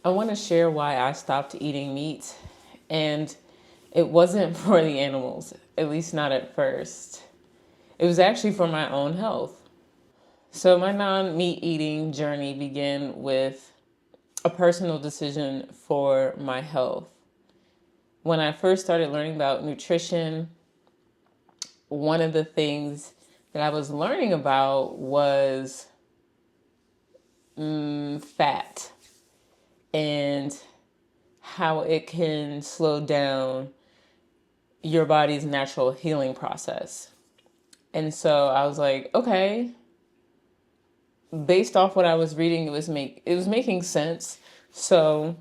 I want to share why I stopped eating meat, and it wasn't for the animals, at least not at first. It was actually for my own health. So, my non meat eating journey began with a personal decision for my health. When I first started learning about nutrition, one of the things that I was learning about was fat and how it can slow down your body's natural healing process. And so I was like, okay, based off what I was reading, it was making sense. So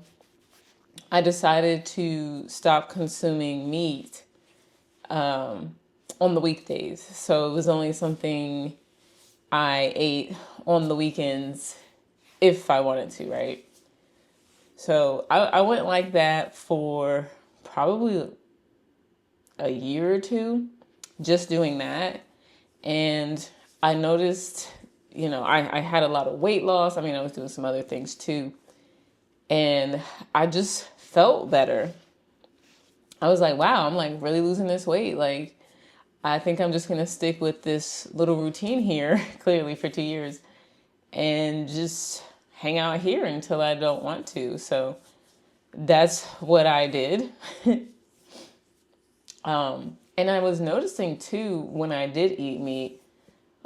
I decided to stop consuming meat on the weekdays. So it was only something I ate on the weekends if I wanted to, right? So I went like that for probably a year or two, just doing that. And I noticed, I had a lot of weight loss. I mean, I was doing some other things too. And I just felt better. I was like, wow, I'm like really losing this weight. Like, I think I'm just going to stick with this little routine here, clearly for 2 years, and just hang out here until I don't want to. So that's what I did. And I was noticing too, when I did eat meat,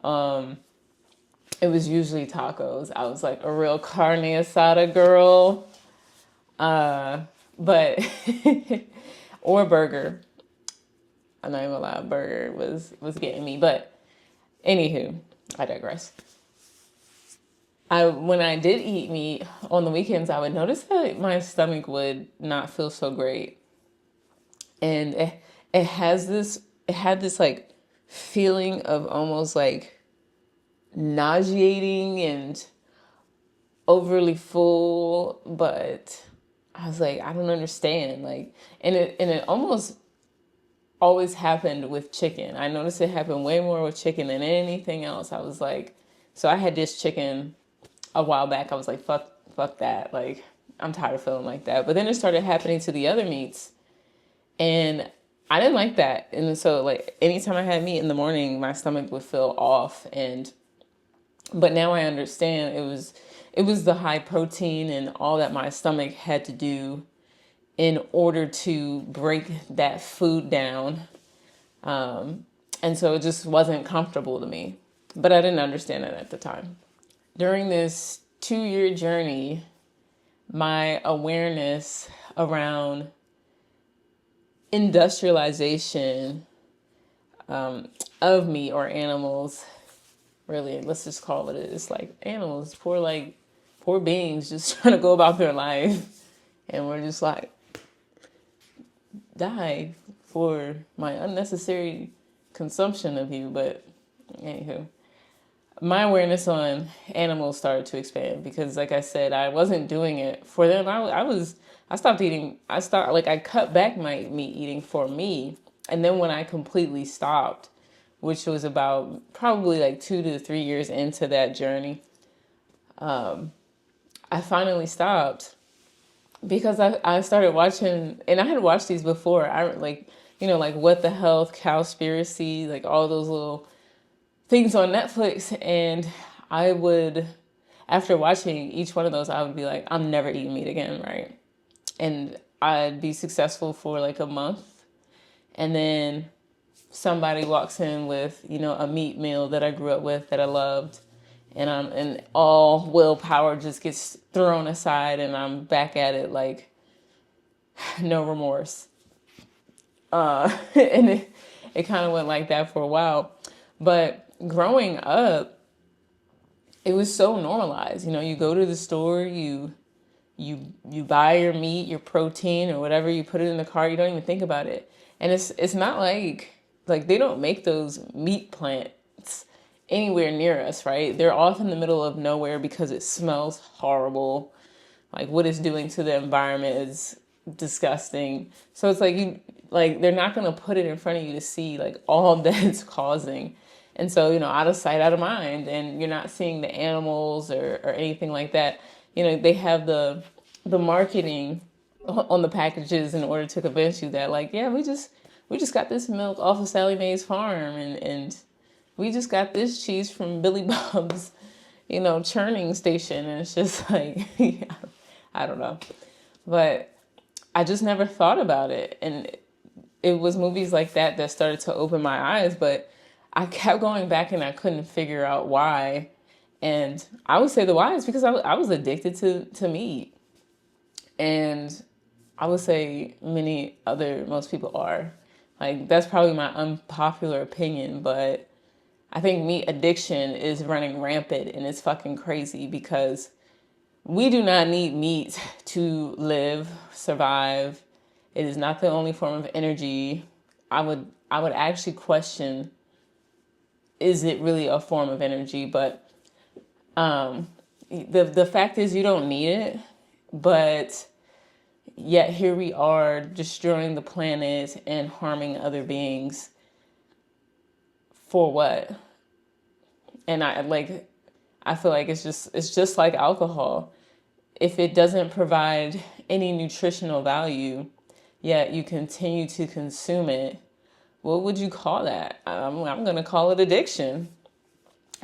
it was usually tacos. I was like a real carne asada girl. But, or burger. I'm not even gonna lie, burger was getting me. But anywho, I digress. When I did eat meat on the weekends, I would notice that my stomach would not feel so great. And it had this like feeling of almost like nauseating and overly full, but I was like, I don't understand. Like, and it almost always happened with chicken. I noticed it happened way more with chicken than anything else. I was like, so I had this chicken a while back. I was like, fuck that. Like, I'm tired of feeling like that. But then it started happening to the other meats, and I didn't like that. And so like anytime I had meat in the morning, my stomach would feel off. But now I understand it was the high protein and all that my stomach had to do in order to break that food down. And so it just wasn't comfortable to me. But I didn't understand it at the time. During this 2 year journey, my awareness around industrialization of meat or animals, really, let's just call it, it's like animals, poor beings just trying to go about their life. And we're just like, die for my unnecessary consumption of you. But anywho, my awareness on animals started to expand because, like I said, I wasn't doing it for them. I stopped eating. I cut back my meat eating for me. And then when I completely stopped, which was about probably like 2 to 3 years into that journey, I finally stopped because I started watching, and I had watched these before. I like, like What the Health, Cowspiracy, like all those little things on Netflix. And I would, after watching each one of those, I would be like, I'm never eating meat again, right? And I'd be successful for like a month. And then somebody walks in with, a meat meal that I grew up with that I loved. And all willpower just gets thrown aside and I'm back at it like no remorse. And it kind of went like that for a while. But growing up, it was so normalized. You go to the store, you buy your meat, your protein or whatever, you put it in the car, you don't even think about it. And it's not like they don't make those meat plants anywhere near us, right? They're off in the middle of nowhere because it smells horrible. Like what it's doing to the environment is disgusting. So it's like they're not going to put it in front of you to see like all that it's causing. And so, out of sight, out of mind, and you're not seeing the animals or anything like that. They have the the marketing on the packages in order to convince you that, like, yeah, we just got this milk off of Sally Mae's farm, and we just got this cheese from Billy Bob's, churning station. And it's just like, yeah, I don't know. But I just never thought about it. And it was movies like that that started to open my eyes, but I kept going back and I couldn't figure out why. And I would say the why is because I was addicted to meat. And I would say most people are. Like, that's probably my unpopular opinion, but I think meat addiction is running rampant and it's fucking crazy because we do not need meat to live, survive. It is not the only form of energy. I would actually question, is it really a form of energy? But the fact is you don't need it, but yet here we are destroying the planet and harming other beings for what? And I feel like it's just like alcohol. If it doesn't provide any nutritional value, yet you continue to consume it, what would you call that? I'm going to call it addiction.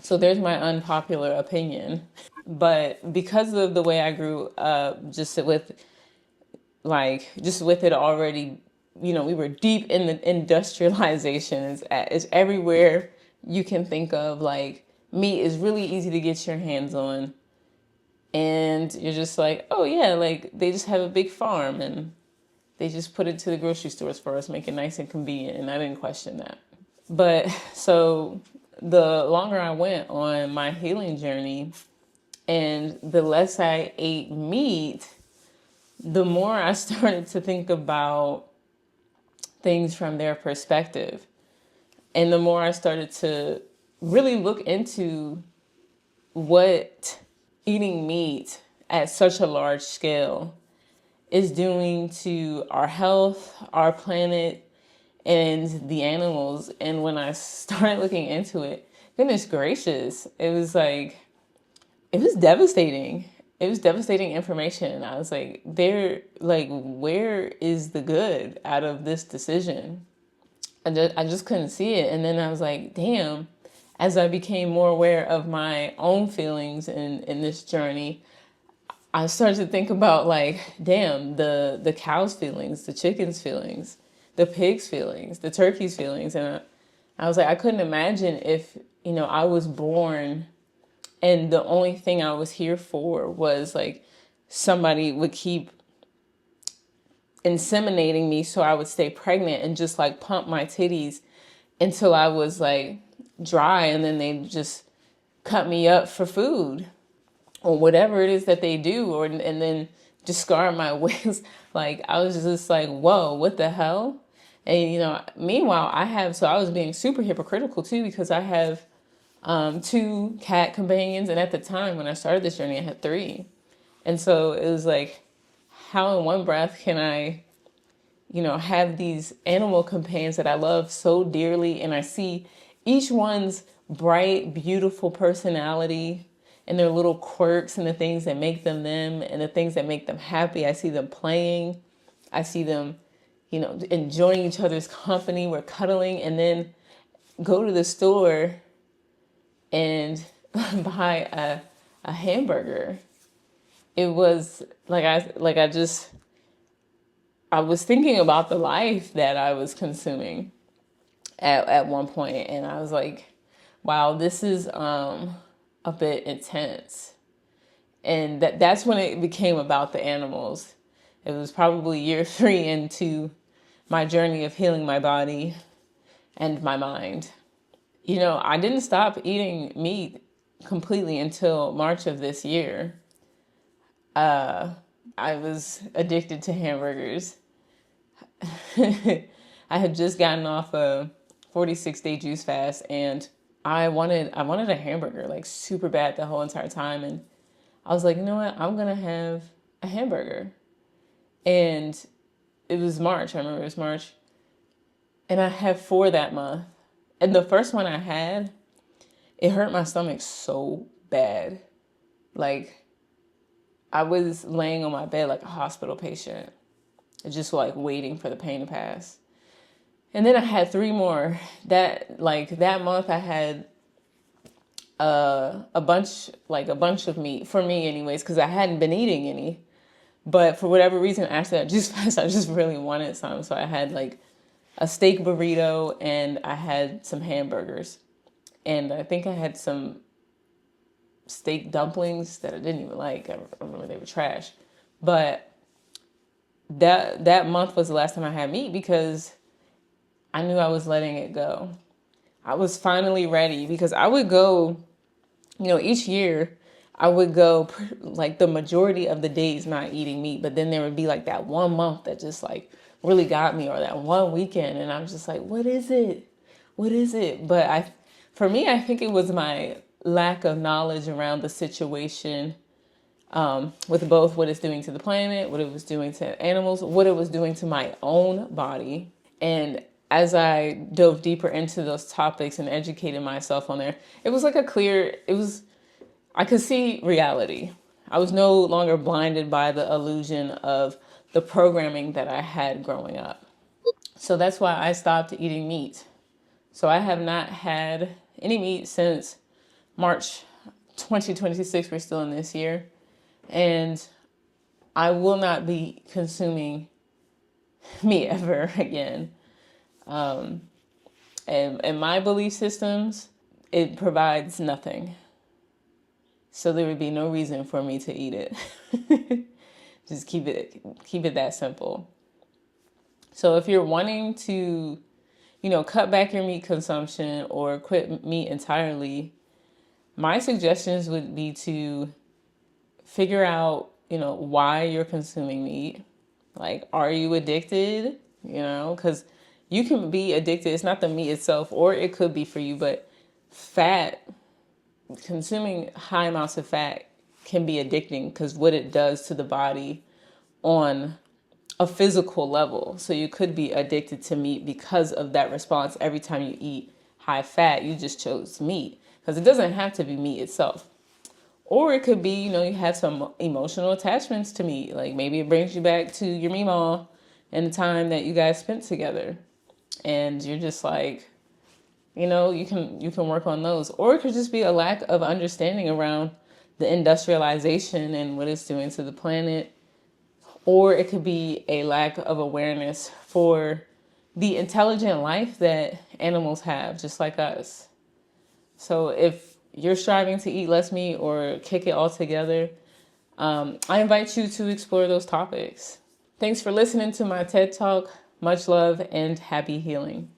So there's my unpopular opinion. But because of the way I grew up, just with it already, we were deep in the industrialization. It's everywhere you can think of. Like, meat is really easy to get your hands on. And you're just like, oh yeah, like they just have a big farm and they just put it to the grocery stores for us, make it nice and convenient. And I didn't question that. But so the longer I went on my healing journey and the less I ate meat, the more I started to think about things from their perspective. And the more I started to really look into what eating meat at such a large scale is doing to our health, our planet, and the animals. And when I started looking into it, goodness gracious, it was devastating. It was devastating information. I was like, where is the good out of this decision? I just couldn't see it. And then I was like, damn, as I became more aware of my own feelings in this journey, I started to think about, like, damn, the cow's feelings, the chicken's feelings, the pig's feelings, the turkey's feelings. And I was like, I couldn't imagine if, I was born and the only thing I was here for was, like, somebody would keep inseminating me so I would stay pregnant and just, like, pump my titties until I was, like, dry, and then they just cut me up for food or whatever it is that they do, and then discard my waist. Like, I was just like, whoa, what the hell? And, meanwhile, I was being super hypocritical too, because I have 2 cat companions. And at the time when I started this journey, I had 3. And so it was like, how in one breath can I, have these animal companions that I love so dearly, and I see each one's bright, beautiful personality and their little quirks and the things that make them them and the things that make them happy. I see them playing. I see them, enjoying each other's company. We're cuddling, and then go to the store and buy a hamburger. It was like I was thinking about the life that I was consuming at one point, and I was like, wow, this is a bit intense. And that's when it became about the animals. It was probably year 3 into my journey of healing my body and my mind. I didn't stop eating meat completely until March of this year. I was addicted to hamburgers. I had just gotten off a 46-day juice fast, and I wanted a hamburger, like, super bad the whole entire time. And I was like, you know what? I'm going to have a hamburger. And it was March. I remember it was March. And I had 4 that month. And the first one I had, it hurt my stomach so bad. Like, I was laying on my bed like a hospital patient, just like waiting for the pain to pass. And then I had three more. That month I had a bunch of meat for me anyways, because I hadn't been eating any. But for whatever reason, after that juice fast, I just really wanted some. So I had like a steak burrito and I had some hamburgers. And I think I had some steak dumplings that I didn't even like. I remember they were trash. But that month was the last time I had meat because I knew I was letting it go. I was finally ready because I would go, each year I would go like the majority of the days not eating meat, but then there would be like that one month that just like really got me, or that one weekend, and I'm just like, what is it? What is it? But for me, I think it was my lack of knowledge around the situation, with both what it's doing to the planet, what it was doing to animals, what it was doing to my own body. And as I dove deeper into those topics and educated myself on there, it was like I could see reality. I was no longer blinded by the illusion of the programming that I had growing up. So that's why I stopped eating meat. So I have not had any meat since March 2026. We're still in this year. And I will not be consuming meat ever again. And my belief systems, it provides nothing. So there would be no reason for me to eat it. Just keep it that simple. So if you're wanting to, cut back your meat consumption or quit meat entirely, my suggestions would be to figure out, why you're consuming meat. Like, are you addicted? Because you can be addicted. It's not the meat itself, or it could be for you, but consuming high amounts of fat can be addicting because what it does to the body on a physical level. So you could be addicted to meat because of that response. Every time you eat high fat, you just chose meat, because it doesn't have to be meat itself. Or it could be, you have some emotional attachments to meat. Like maybe it brings you back to your meemaw and the time that you guys spent together. And you're just like, you can work on those. Or it could just be a lack of understanding around the industrialization and what it's doing to the planet. Or it could be a lack of awareness for the intelligent life that animals have, just like us. So if you're striving to eat less meat or kick it altogether, I invite you to explore those topics. Thanks for listening to my TED Talk. Much love and happy healing.